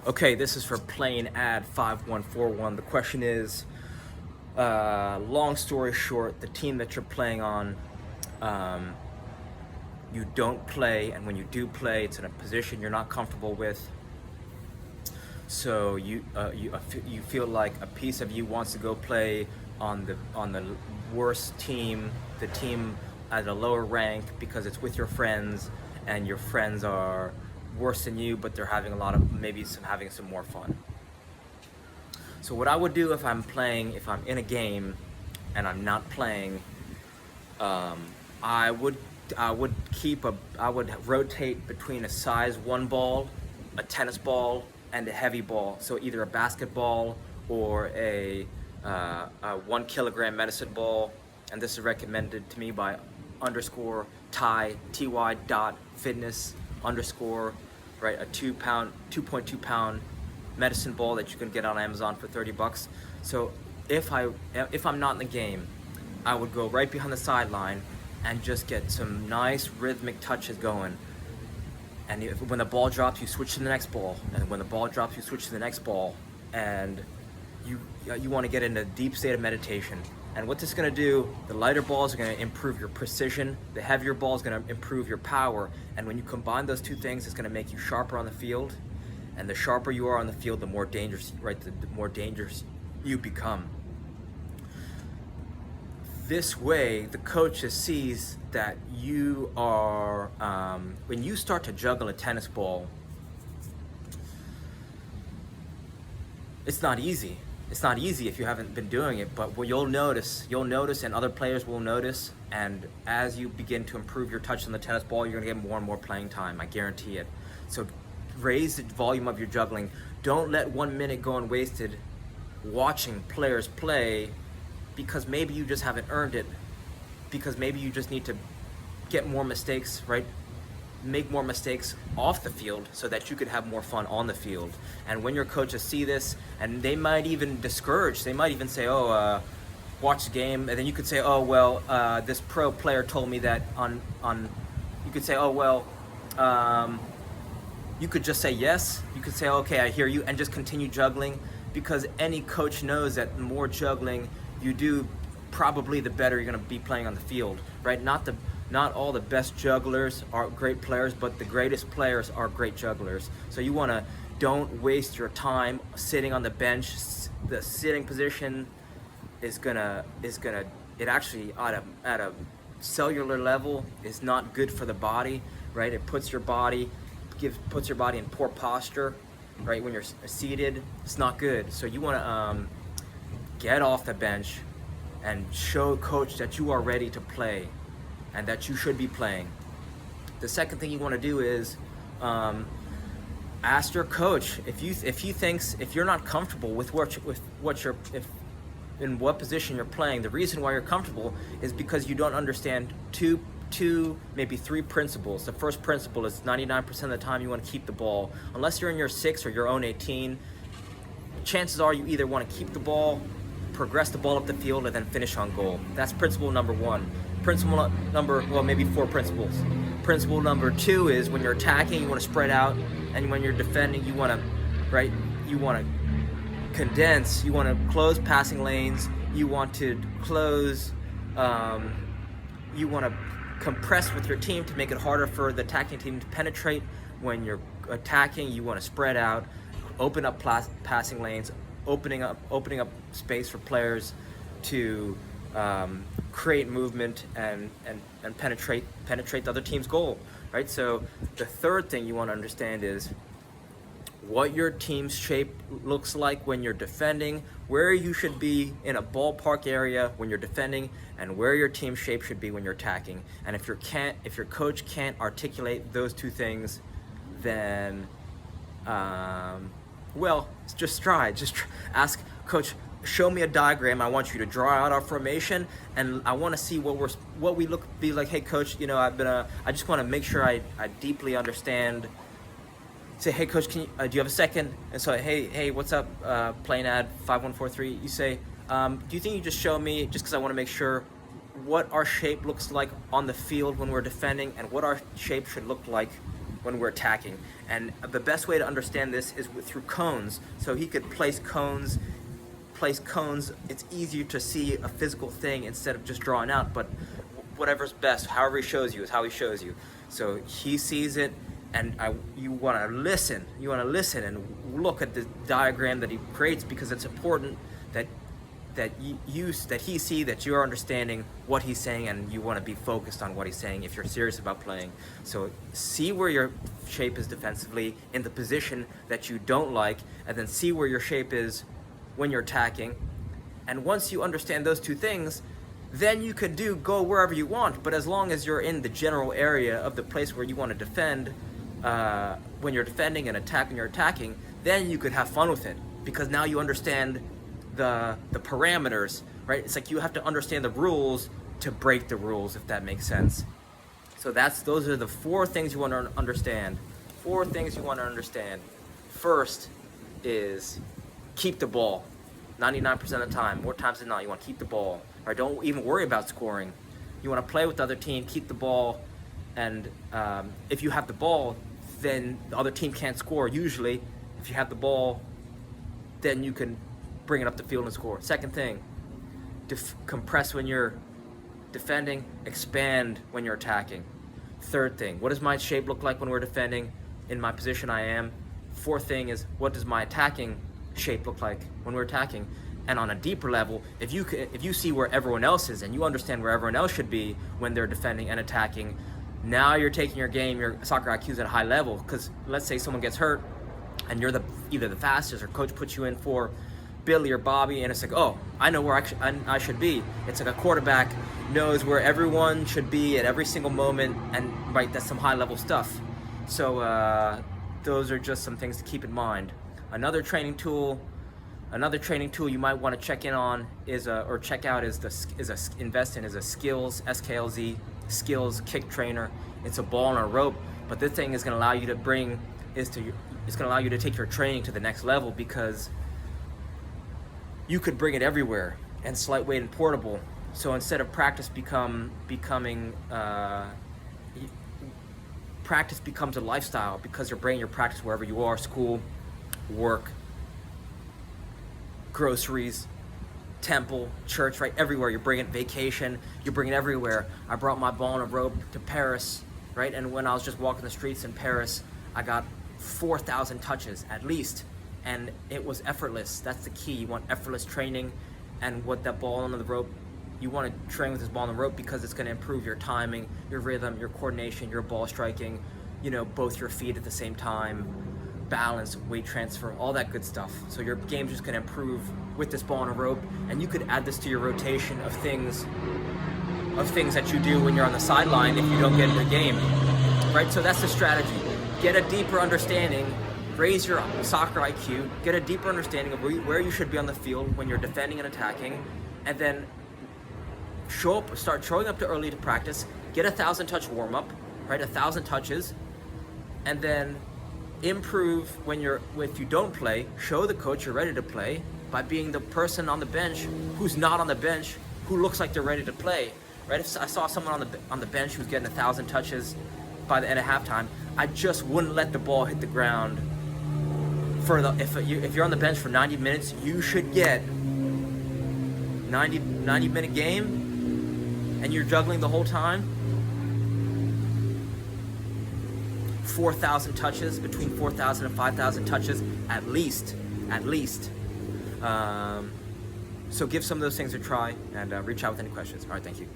Okay, this is for Plain Ad 5141. The question is, long story short, the team that you're playing on, you don't play, and when you do play, it's in a position you're not comfortable with. So you feel like a piece of you wants to go play on the worst team, the team at a lower rank, because it's with your friends, and your friends are worse than you, but they're having having some more fun. So what I would do if I'm in a game and I'm not playing, I would rotate between a size 1 ball, a tennis ball, and a heavy ball. So either a basketball or a 1 kilogram medicine ball. And this is recommended to me by _ty_fitness_, right? A 2.2 pound medicine ball that you can get on Amazon for 30 bucks. So if I'm not in the game, I would go right behind the sideline and just get some nice rhythmic touches going. And when the ball drops, you switch to the next ball, and when the ball drops, you switch to the next ball, and you want to get in a deep state of meditation. And what this is going to do, the lighter balls are going to improve your precision, the heavier ball is going to improve your power, and when you combine those two things, it's going to make you sharper on the field. And the sharper you are on the field, the more dangerous, right? The more dangerous you become. This way, the coach sees that you are, when you start to juggle a tennis ball, it's not easy. It's not easy if you haven't been doing it, but what you'll notice, and other players will notice, and as you begin to improve your touch on the tennis ball, you're gonna get more and more playing time, I guarantee it. So raise the volume of your juggling. Don't let 1 minute go unwasted watching players play, because maybe you just haven't earned it, because maybe you just need to get more mistakes, right? Make more mistakes off the field so that you could have more fun on the field. And when your coaches see this, and they might even discourage, they might even say, watch the game, and then you could say, this pro player told me that you could say, you could just say yes, you could say, okay, I hear you, and just continue juggling, because any coach knows that the more juggling you do, probably the better you're going to be playing on the field, right? Not all the best jugglers are great players, but the greatest players are great jugglers. So don't waste your time sitting on the bench. The sitting position it actually at a cellular level is not good for the body, right? It puts your body in poor posture, right? When you're seated, it's not good. So you want to get off the bench and show coach that you are ready to play and that you should be playing. The second thing you want to do is ask your coach if you're not comfortable with in what position you're playing. The reason why you're comfortable is because you don't understand two, maybe 3 principles. The first principle is 99% of the time you want to keep the ball. Unless you're in your 6 or your own 18, chances are you either want to keep the ball, progress the ball up the field, and then finish on goal. That's principle number 1. Maybe 4 principles. Principle number 2 is when you're attacking, you want to spread out, and when you're defending, you want to condense, you want to close passing lanes, you want to compress with your team to make it harder for the attacking team to penetrate. When you're attacking, you want to spread out, open up passing lanes, opening up space for players to create movement and penetrate the other team's goal, right? So the third thing you want to understand is what your team's shape looks like when you're defending, where you should be in a ballpark area when you're defending, and where your team shape should be when you're attacking. And if your coach can't articulate those 2 things, then just try. Ask coach, show me a diagram. I want you to draw out our formation, and I want to see what we be like. Hey coach, I just want to make sure I deeply understand. Say, hey coach, do you have a second? And so, hey, what's up? Plain Ad 5143. You say, do you think you just show me, just because I want to make sure what our shape looks like on the field when we're defending, and what our shape should look like when we're attacking. And the best way to understand this is through cones. So he could place cones. It's easier to see a physical thing instead of just drawing out, but whatever's best, however he shows you is how he shows you. So he sees it, and you want to listen. You want to listen and look at the diagram that he creates, because it's important that he see that you're understanding what he's saying, and you want to be focused on what he's saying if you're serious about playing. So see where your shape is defensively in the position that you don't like, and then see where your shape is when you're attacking. And once you understand those two things, then you could go wherever you want. But as long as you're in the general area of the place where you want to defend, when you're defending and attack when you're attacking, then you could have fun with it, because now you understand the parameters, right? It's like you have to understand the rules to break the rules, if that makes sense. So those are the 4 things you want to understand. 4 things you want to understand. First is keep the ball. 99% of the time, more times than not, you want to keep the ball. Right? Don't even worry about scoring. You want to play with the other team, keep the ball, and if you have the ball, then the other team can't score. Usually, if you have the ball, then you can bring it up the field and score. Second thing, compress when you're defending, expand when you're attacking. Third thing, what does my shape look like when we're defending? In my position I am. Fourth thing is, what does my attacking shape look like when we're attacking? And on a deeper level, if you see where everyone else is and you understand where everyone else should be when they're defending and attacking, now you're taking your game, your soccer IQ's at a high level. Because let's say someone gets hurt and you're either the fastest, or coach puts you in for Billy or Bobby, and it's like, oh, I know where I should be. It's like a quarterback knows where everyone should be at every single moment, and right, that's some high level stuff. So those are just some things to keep in mind. Another training tool you might want to check in on invest in is a skills, SKLZ, skills kick trainer. It's a ball and a rope, but this thing is going to allow you to take your training to the next level, because you could bring it everywhere, and it's lightweight and portable. So instead of practice becoming practice becomes a lifestyle, because you're bringing your practice wherever you are: school, work, groceries, temple, church, right? Everywhere. You're bringing vacation, you bring it everywhere. I brought my ball and a rope to Paris, right? And when I was just walking the streets in Paris, I got 4,000 touches at least, and it was effortless. That's the key. You want effortless training, and with that ball on the rope, you want to train with this ball on the rope, because it's going to improve your timing, your rhythm, your coordination, your ball striking, both your feet at the same time, balance, weight transfer, all that good stuff. So your game's just going to improve with this ball on a rope, and you could add this to your rotation of things that you do when you're on the sideline if you don't get in the game, right? So that's the strategy. Get a deeper understanding, raise your soccer IQ, get a deeper understanding of where you should be on the field when you're defending and attacking, and then start showing up early to practice, get 1,000 touch warm up, right? 1,000 touches, and then improve if you don't play. Show the coach you're ready to play by being the person on the bench who's not on the bench, who looks like they're ready to play, right? If I saw someone on the bench who's getting 1,000 touches by the end of halftime, I just wouldn't let the ball hit the ground. If you're on the bench for 90 minutes, you should get 90-minute game, and you're juggling the whole time. 4,000 touches, between 4,000 and 5,000 touches at least. So give some of those things a try, and reach out with any questions. All right, thank you.